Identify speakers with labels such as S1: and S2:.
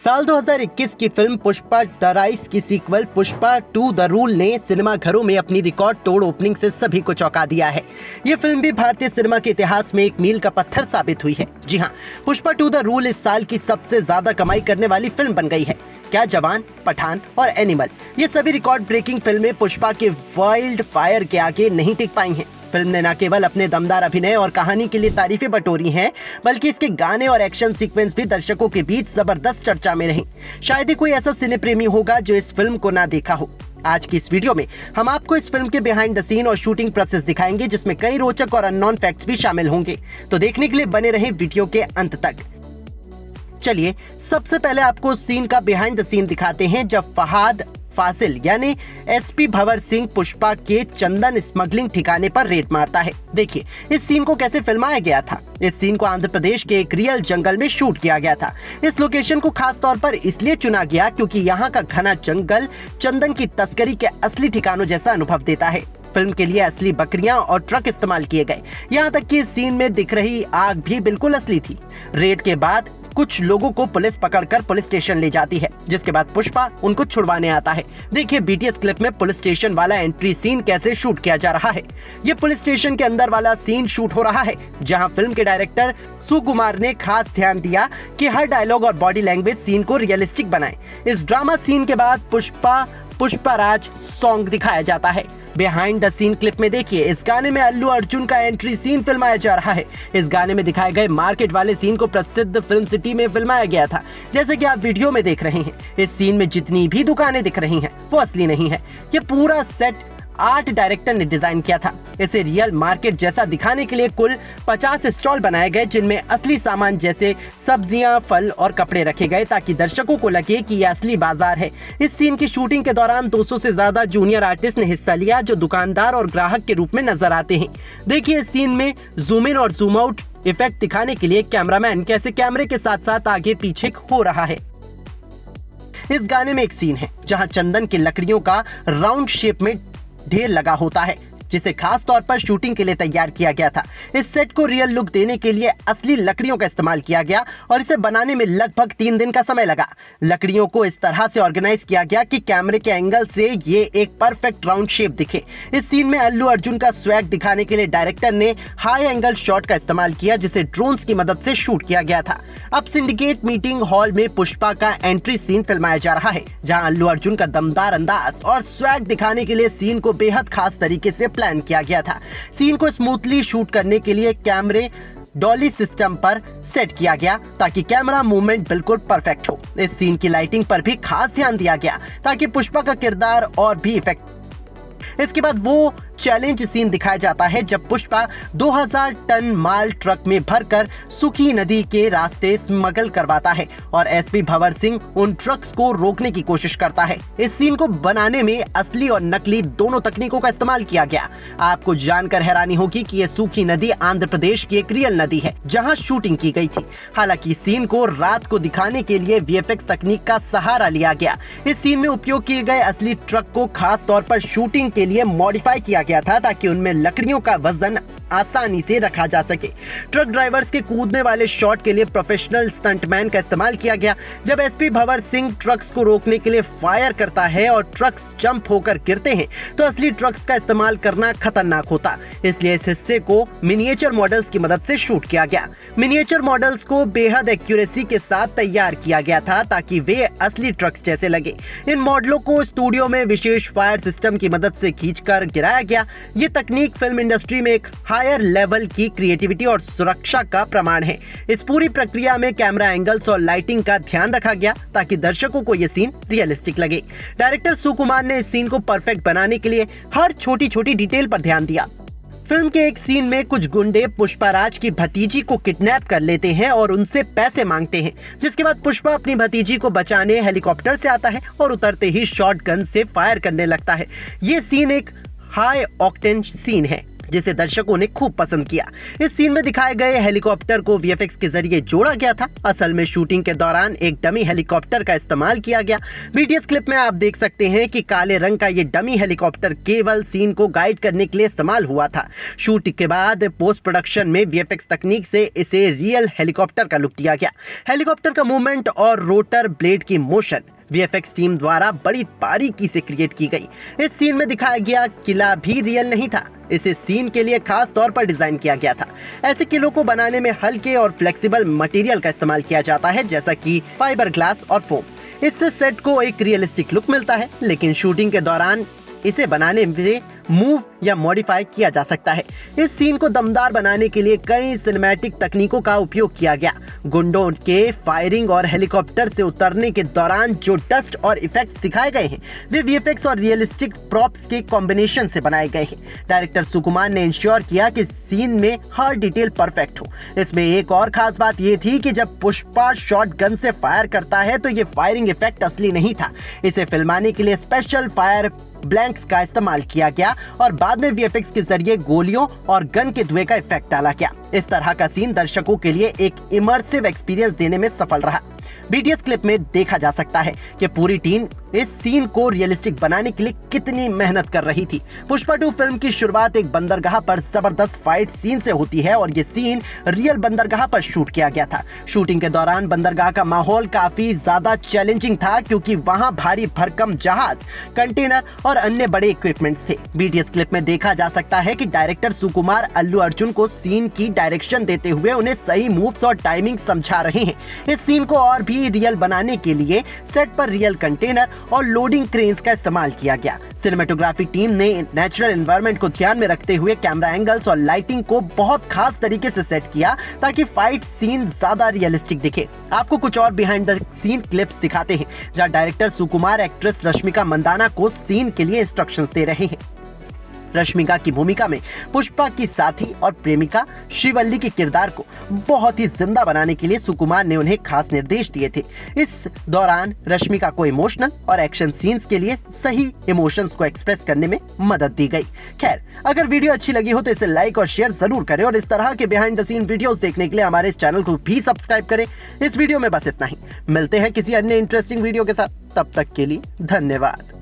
S1: साल 2021 की film Pushpa the rise की सीक्वल पुष्पा 2 द रूल ने सिनेमाघरों में अपनी रिकॉर्ड तोड़ ओपनिंग से सभी को चौंका दिया है। ये फिल्म भी भारतीय सिनेमा के इतिहास में एक मील का पत्थर साबित हुई है। जी हाँ, पुष्पा 2 द रूल इस साल की सबसे ज्यादा कमाई करने वाली फिल्म बन गई है। क्या जवान, पठान और एनिमल, ये सभी रिकॉर्ड ब्रेकिंग फिल्में पुष्पा के वाइल्ड फायर के आगे नहीं टिक पाई हैं। फिल्म ने न केवल अपने दमदार अभिनय और कहानी के लिए तारीफें बटोरी हैं, बल्कि इसके गाने और एक्शन सीक्वेंस भी दर्शकों के बीच जबरदस्त चर्चा में रही। शायद ही कोई ऐसा सिने प्रेमी होगा जो इस फिल्म को ना देखा हो। आज की इस वीडियो में हम आपको इस फिल्म के बिहाइंड द सीन और शूटिंग प्रोसेस दिखाएंगे, जिसमें कई रोचक और अननोन फैक्ट्स भी शामिल होंगे। तो देखने के लिए बने रहें वीडियो के अंत तक। चलिए सबसे पहले आपको उस सीन का बिहाइंड द सीन दिखाते हैं जब फहाद फासिल यानी एसपी भंवर सिंह पुष्पा के चंदन स्मगलिंग ठिकाने पर रेड मारता है। देखिए इस सीन को कैसे फिल्माया गया था। इस सीन को आंध्र प्रदेश के एक रियल जंगल में शूट किया गया था। इस लोकेशन को खास तौर पर इसलिए चुना गया क्योंकि यहाँ का घना जंगल चंदन की तस्करी के असली ठिकानों जैसा अनुभव देता है। फिल्म के लिए असली बकरियां और ट्रक इस्तेमाल किए गए। यहाँ तक कि इस सीन में दिख रही आग भी बिल्कुल असली थी। रेड के बाद कुछ लोगों को पुलिस पकड़कर पुलिस स्टेशन ले जाती है, जिसके बाद पुष्पा उनको छुड़वाने आता है। देखिए बीटीएस क्लिप में पुलिस स्टेशन वाला एंट्री सीन कैसे शूट किया जा रहा है। ये पुलिस स्टेशन के अंदर वाला सीन शूट हो रहा है, जहां फिल्म के डायरेक्टर सुकुमार ने खास ध्यान दिया कि हर डायलॉग और बॉडी लैंग्वेज सीन को रियलिस्टिक बनाए। इस ड्रामा सीन के बाद पुष्पा राज सॉन्ग दिखाया जाता है। बिहाइंड द सीन क्लिप में देखिए इस गाने में अल्लू अर्जुन का एंट्री सीन फिल्माया जा रहा है। इस गाने में दिखाए गए मार्केट वाले सीन को प्रसिद्ध फिल्म सिटी में फिल्माया गया था, जैसे कि आप वीडियो में देख रहे हैं। इस सीन में जितनी भी दुकानें दिख रही हैं वो असली नहीं है। ये पूरा सेट आर्ट डायरेक्टर ने डिजाइन किया था। इसे रियल मार्केट जैसा दिखाने के लिए कुल 50 स्टॉल बनाए गए, जिनमें असली सामान जैसे सब्जियां, फल और कपड़े रखे गए, ताकि दर्शकों को लगे कि यह असली बाजार है। इस सीन की शूटिंग के दौरान 200 से ज्यादा जूनियर आर्टिस्ट ने हिस्सा लिया, जो दुकानदार और ग्राहक के रूप में नजर आते हैं। देखिए इस सीन में जूम इन और जूम आउट इफेक्ट दिखाने के लिए कैमरामैन कैसे कैमरे के साथ साथ आगे पीछे हो रहा है। इस गाने में एक सीन है जहां चंदन की लकड़ियों का राउंड शेप में ढेर लगा होता है, जिसे खास तौर पर शूटिंग के लिए तैयार किया गया था। इस सेट को रियल लुक देने के लिए असली लकड़ियों का इस्तेमाल किया गया और इसे बनाने में लगभग 3 दिन का समय लगा। लकड़ियों को इस तरह से ऑर्गेनाइज किया गया कि कैमरे के एंगल से ये एक परफेक्ट राउंड शेप दिखे। इस सीन में अल्लू अर्जुन का स्वैग दिखाने के लिए डायरेक्टर ने हाई एंगल शॉट का इस्तेमाल किया, जिसे ड्रोन्स की मदद से शूट किया गया था। अब सिंडिकेट मीटिंग हॉल में पुष्पा का एंट्री सीन फिल्माया जा रहा है, जहां अल्लू अर्जुन का दमदार अंदाज और स्वैग दिखाने के लिए सीन को बेहद खास तरीके से प्लान किया गया था। सीन को स्मूथली शूट करने के लिए कैमरे डॉली सिस्टम पर सेट किया गया, ताकि कैमरा मूवमेंट बिल्कुल परफेक्ट हो। इस सीन की लाइटिंग पर भी खास ध्यान दिया गया, ताकि पुष्पा का किरदार और भी इफेक्ट। इसके बाद वो चैलेंज सीन दिखाया जाता है जब पुष्पा 2000 टन माल ट्रक में भरकर सुखी नदी के रास्ते स्मगल करवाता है और एसपी भंवर सिंह उन ट्रक्स को रोकने की कोशिश करता है। इस सीन को बनाने में असली और नकली दोनों तकनीकों का इस्तेमाल किया गया। आपको जानकर हैरानी होगी कि यह सूखी नदी आंध्र प्रदेश की एक रियल नदी है, जहां शूटिंग की गई थी। हालांकि सीन को रात को दिखाने के लिए वीएफएक्स तकनीक का सहारा लिया गया। इस सीन में उपयोग किए गए असली ट्रक को खास तौर पर शूटिंग के लिए मॉडिफाई किया गया था, ताकि उनमें लकड़ियों का वजन आसानी से रखा जा सके। ट्रक ड्राइवर्स के कूदने वाले शॉट के लिए प्रोफेशनल स्टंटमैन का इस्तेमाल किया गया। जब एसपी भंवर सिंह ट्रक्स को रोकने के लिए फायर करता है और ट्रक्स जंप होकर गिरते हैं, तो असली ट्रक्स का इस्तेमाल करना खतरनाक होता। इसलिए इस हिस्से को मिनिएचर मॉडल्स की मदद से शूट किया गया। मिनिएचर मॉडल्स को बेहद एक्यूरेसी के साथ तैयार किया गया था, ताकि वे असली ट्रक्स जैसे लगे। इन मॉडलों को स्टूडियो में विशेष फायर सिस्टम की मदद से खींचकर गिराया गया। ये तकनीक फिल्म इंडस्ट्री में एक हायर लेवल की क्रिएटिविटी और सुरक्षा का प्रमाण है। इस पूरी प्रक्रिया में कैमरा एंगल्स और लाइटिंग का ध्यान रखा गया, ताकि दर्शकों को यह सीन रियलिस्टिक लगे। डायरेक्टर सुकुमार ने इस सीन को परफेक्ट बनाने के लिए हर छोटी छोटी डिटेल पर ध्यान दिया। फिल्म के एक सीन में कुछ गुंडे पुष्पाराज की भतीजी को किडनैप कर लेते हैं और उनसे पैसे मांगते हैं, जिसके बाद पुष्पा अपनी भतीजी को बचाने हेलीकॉप्टर से आता है और उतरते ही शॉटगन से फायर करने लगता है। ये सीन एक हाई ऑक्टेन सीन है, जिसे दर्शकों ने खूब पसंद किया। इस सीन में दिखाए गए हेलीकॉप्टर को वीएफएक्स के जरिए जोड़ा गया था। असल में शूटिंग के दौरान एक डमी हेलीकॉप्टर का इस्तेमाल किया गया। बीटीएस क्लिप में आप देख सकते हैं कि काले रंग का ये डमी हेलीकॉप्टर केवल सीन को गाइड करने के लिए इस्तेमाल हुआ था। शूट के बाद पोस्ट प्रोडक्शन में वीएफएक्स तकनीक से इसे रियल हेलीकॉप्टर का लुक दिया गया। हेलीकॉप्टर का मूवमेंट और रोटर ब्लेड की मोशन वीएफएक्स टीम द्वारा बड़ी बारीकी से क्रिएट की गई। इस सीन में दिखाया गया किला भी रियल नहीं था, इसे सीन के लिए खास तौर पर डिजाइन किया गया था। ऐसे किलों को बनाने में हल्के और फ्लेक्सिबल मटेरियल का इस्तेमाल किया जाता है, जैसा कि फाइबर ग्लास और फोम। इससे सेट को एक रियलिस्टिक लुक मिलता है, लेकिन शूटिंग के दौरान इसे बनाने में मूव या मॉडिफाई किया जा सकता है। इस सीन को दमदार बनाने के लिए कई सिनेमैटिक तकनीकों का उपयोग किया गया। गुंडों के फायरिंग और हेलीकॉप्टर से उतरने के दौरान जो डस्ट और इफेक्ट्स दिखाए गए हैं वे वीएफएक्स और रियलिस्टिक प्रॉप्स के कॉम्बिनेशन से बनाए गए हैं। डायरेक्टर सुकुमार ने इंश्योर किया कि सीन में हर डिटेल परफेक्ट हो। इसमें एक और खास बात यह थी कि जब पुष्पा शॉट गन से फायर करता है तो ये फायरिंग इफेक्ट असली नहीं था। इसे फिल्माने के लिए स्पेशल फायर ब्लैंक्स का इस्तेमाल किया गया और बाद में वीएफएक्स के जरिए गोलियों और गन के धुएं का इफेक्ट डाला गया। इस तरह का सीन दर्शकों के लिए एक इमर्सिव एक्सपीरियंस देने में सफल रहा। बीटीएस क्लिप में देखा जा सकता है कि पूरी टीम इस सीन को रियलिस्टिक बनाने के लिए कितनी मेहनत कर रही थी। पुष्पा 2 फिल्म की शुरुआत एक बंदरगाह पर जबरदस्त फाइट सीन से होती है और ये सीन रियल बंदरगाह पर शूट किया गया था। शूटिंग के दौरान बंदरगाह का माहौल काफी ज्यादा चैलेंजिंग था, क्योंकि वहां भारी भरकम जहाज, कंटेनर और अन्य बड़े इक्विपमेंट्स थे। बीटीएस क्लिप में देखा जा सकता है कि डायरेक्टर सुकुमार अल्लू अर्जुन को सीन की डायरेक्शन देते हुए उन्हें सही मूव्स और टाइमिंग समझा रहे हैं। इस सीन को और भी रियल बनाने के लिए सेट पर रियल कंटेनर और लोडिंग क्रेन्स का इस्तेमाल किया गया। सिनेमेटोग्राफी टीम ने नेचुरल एनवायरनमेंट को ध्यान में रखते हुए कैमरा एंगल्स और लाइटिंग को बहुत खास तरीके से सेट किया ताकि फाइट सीन ज्यादा रियलिस्टिक दिखे। आपको कुछ और बिहाइंड द सीन क्लिप्स दिखाते हैं, जहां डायरेक्टर सुकुमार एक्ट्रेस रश्मिका मंदाना को सीन के लिए इंस्ट्रक्शंस दे रहे हैं। रश्मिका की भूमिका में पुष्पा की साथी और प्रेमिका श्रीवल्ली के किरदार को बहुत ही जिंदा बनाने के लिए सुकुमार ने उन्हें खास निर्देश दिए थे। इस दौरान रश्मिका को इमोशनल और एक्शन सीन्स के लिए सही इमोशंस को एक्सप्रेस करने में मदद दी गई। खैर, अगर वीडियो अच्छी लगी हो तो इसे लाइक और शेयर जरूर करें और इस तरह के बिहाइंड द सीन वीडियोस देखने के लिए हमारे इस चैनल को भी सब्सक्राइब करें। इस वीडियो में बस इतना ही। मिलते हैं किसी अन्य इंटरेस्टिंग वीडियो के साथ, तब तक के लिए धन्यवाद।